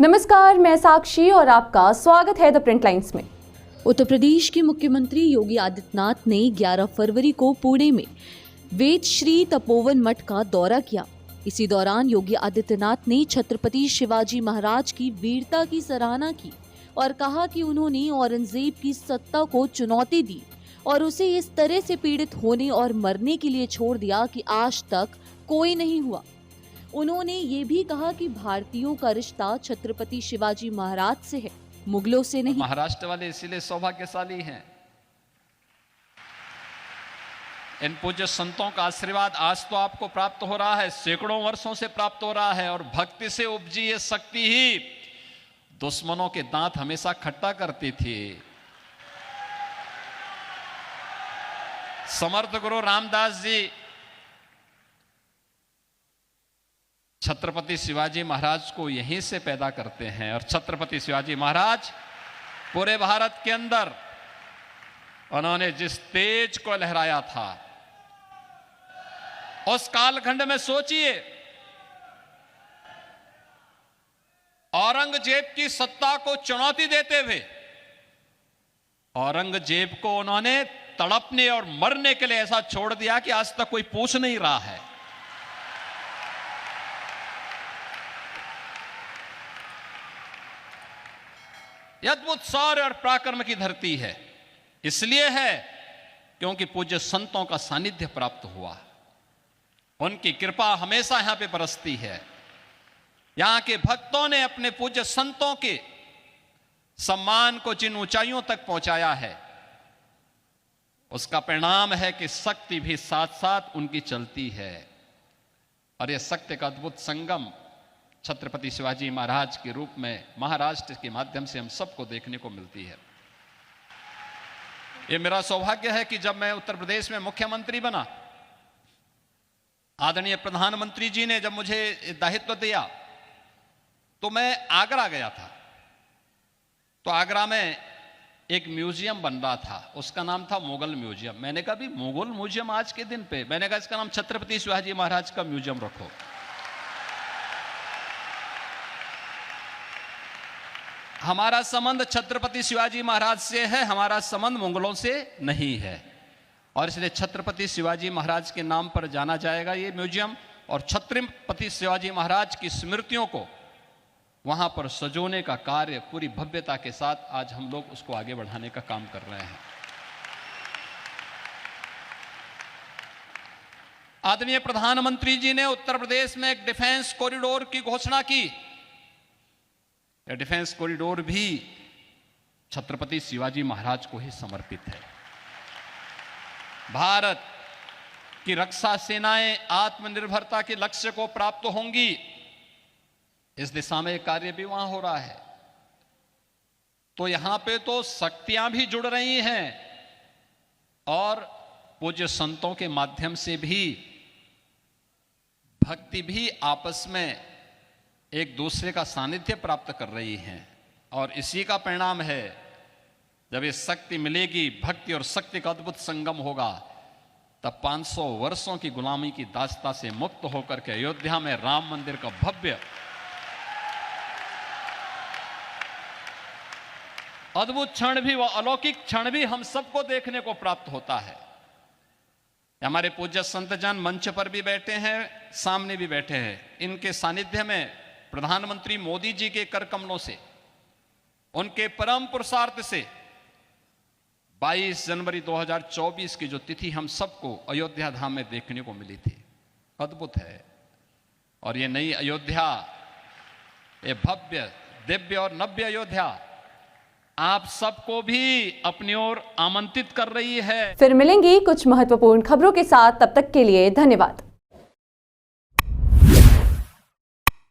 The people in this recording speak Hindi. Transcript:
नमस्कार, मैं साक्षी और आपका स्वागत है द प्रिंट लाइन्स में। उत्तर प्रदेश के मुख्यमंत्री योगी आदित्यनाथ ने 11 फरवरी को पुणे में वेद श्री तपोवन मठ का दौरा किया। इसी दौरान योगी आदित्यनाथ ने छत्रपति शिवाजी महाराज की वीरता की सराहना की और कहा कि उन्होंने औरंगजेब की सत्ता को चुनौती दी और उसे इस तरह से पीड़ित होने और मरने के लिए छोड़ दिया कि आज तक कोई नहीं हुआ। उन्होंने ये भी कहा कि भारतीयों का रिश्ता छत्रपति शिवाजी महाराज से है, मुगलों से नहीं। महाराष्ट्र वाले इसीलिए सौभाग्यशाली हैं। इन पूज्य संतों का आशीर्वाद आज तो आपको प्राप्त हो रहा है, सैकड़ों वर्षों से प्राप्त हो रहा है। और भक्ति से उपजी ये शक्ति ही दुश्मनों के दांत हमेशा खट्टा करती थी। समर्थ गुरु रामदास जी छत्रपति शिवाजी महाराज को यहीं से पैदा करते हैं और छत्रपति शिवाजी महाराज पूरे भारत के अंदर उन्होंने जिस तेज को लहराया था, उस कालखंड में सोचिए, औरंगजेब की सत्ता को चुनौती देते हुए औरंगजेब को उन्होंने तड़पने और मरने के लिए ऐसा छोड़ दिया कि आज तक कोई पूछ नहीं रहा है। यह अद्भुत शौर्य और पराक्रम की धरती है। इसलिए है क्योंकि पूज्य संतों का सानिध्य प्राप्त हुआ। उनकी कृपा हमेशा यहां पे बरसती है। यहां के भक्तों ने अपने पूज्य संतों के सम्मान को जिन ऊंचाइयों तक पहुंचाया है, उसका परिणाम है कि शक्ति भी साथ साथ उनकी चलती है। और यह शक्ति का अद्भुत संगम छत्रपति शिवाजी महाराज के रूप में महाराष्ट्र के माध्यम से हम सबको देखने को मिलती है। यह मेरा सौभाग्य है कि जब मैं उत्तर प्रदेश में मुख्यमंत्री बना, आदरणीय प्रधानमंत्री जी ने जब मुझे दायित्व दिया तो मैं आगरा गया था। तो आगरा में एक म्यूजियम बन रहा था, उसका नाम था मुगल म्यूजियम। मैंने कहा भी मुगल म्यूजियम आज के दिन पे, मैंने कहा इसका नाम छत्रपति शिवाजी महाराज का म्यूजियम रखो। हमारा संबंध छत्रपति शिवाजी महाराज से है, हमारा संबंध मुगलों से नहीं है। और इसलिए छत्रपति शिवाजी महाराज के नाम पर जाना जाएगा ये म्यूजियम। और छत्रपति शिवाजी महाराज की स्मृतियों को वहां पर सजोने का कार्य पूरी भव्यता के साथ आज हम लोग उसको आगे बढ़ाने का काम कर रहे हैं। आदरणीय प्रधानमंत्री जी ने उत्तर प्रदेश में एक डिफेंस कॉरिडोर की घोषणा की। यह डिफेंस कॉरिडोर भी छत्रपति शिवाजी महाराज को ही समर्पित है। भारत की रक्षा सेनाएं आत्मनिर्भरता के लक्ष्य को प्राप्त होंगी, इस दिशा में कार्य भी वहां हो रहा है। तो यहां पे तो शक्तियां भी जुड़ रही हैं और पूज्य संतों के माध्यम से भी भक्ति भी आपस में एक दूसरे का सानिध्य प्राप्त कर रही हैं। और इसी का परिणाम है, जब ये शक्ति मिलेगी, भक्ति और शक्ति का अद्भुत संगम होगा, तब 500 वर्षों की गुलामी की दास्ता से मुक्त होकर के अयोध्या में राम मंदिर का भव्य अद्भुत क्षण भी, वह अलौकिक क्षण भी हम सबको देखने को प्राप्त होता है। हमारे पूज्य संतजन मंच पर भी बैठे हैं, सामने भी बैठे हैं। इनके सानिध्य में प्रधानमंत्री मोदी जी के कर कमलों से, उनके परम पुरुषार्थ से 22 जनवरी 2024 की जो तिथि हम सबको अयोध्या धाम में देखने को मिली थी, अद्भुत है। और ये नई अयोध्या, ये भव्य दिव्य और नव्य अयोध्या आप सबको भी अपनी ओर आमंत्रित कर रही है। फिर मिलेंगी कुछ महत्वपूर्ण खबरों के साथ, तब तक के लिए धन्यवाद।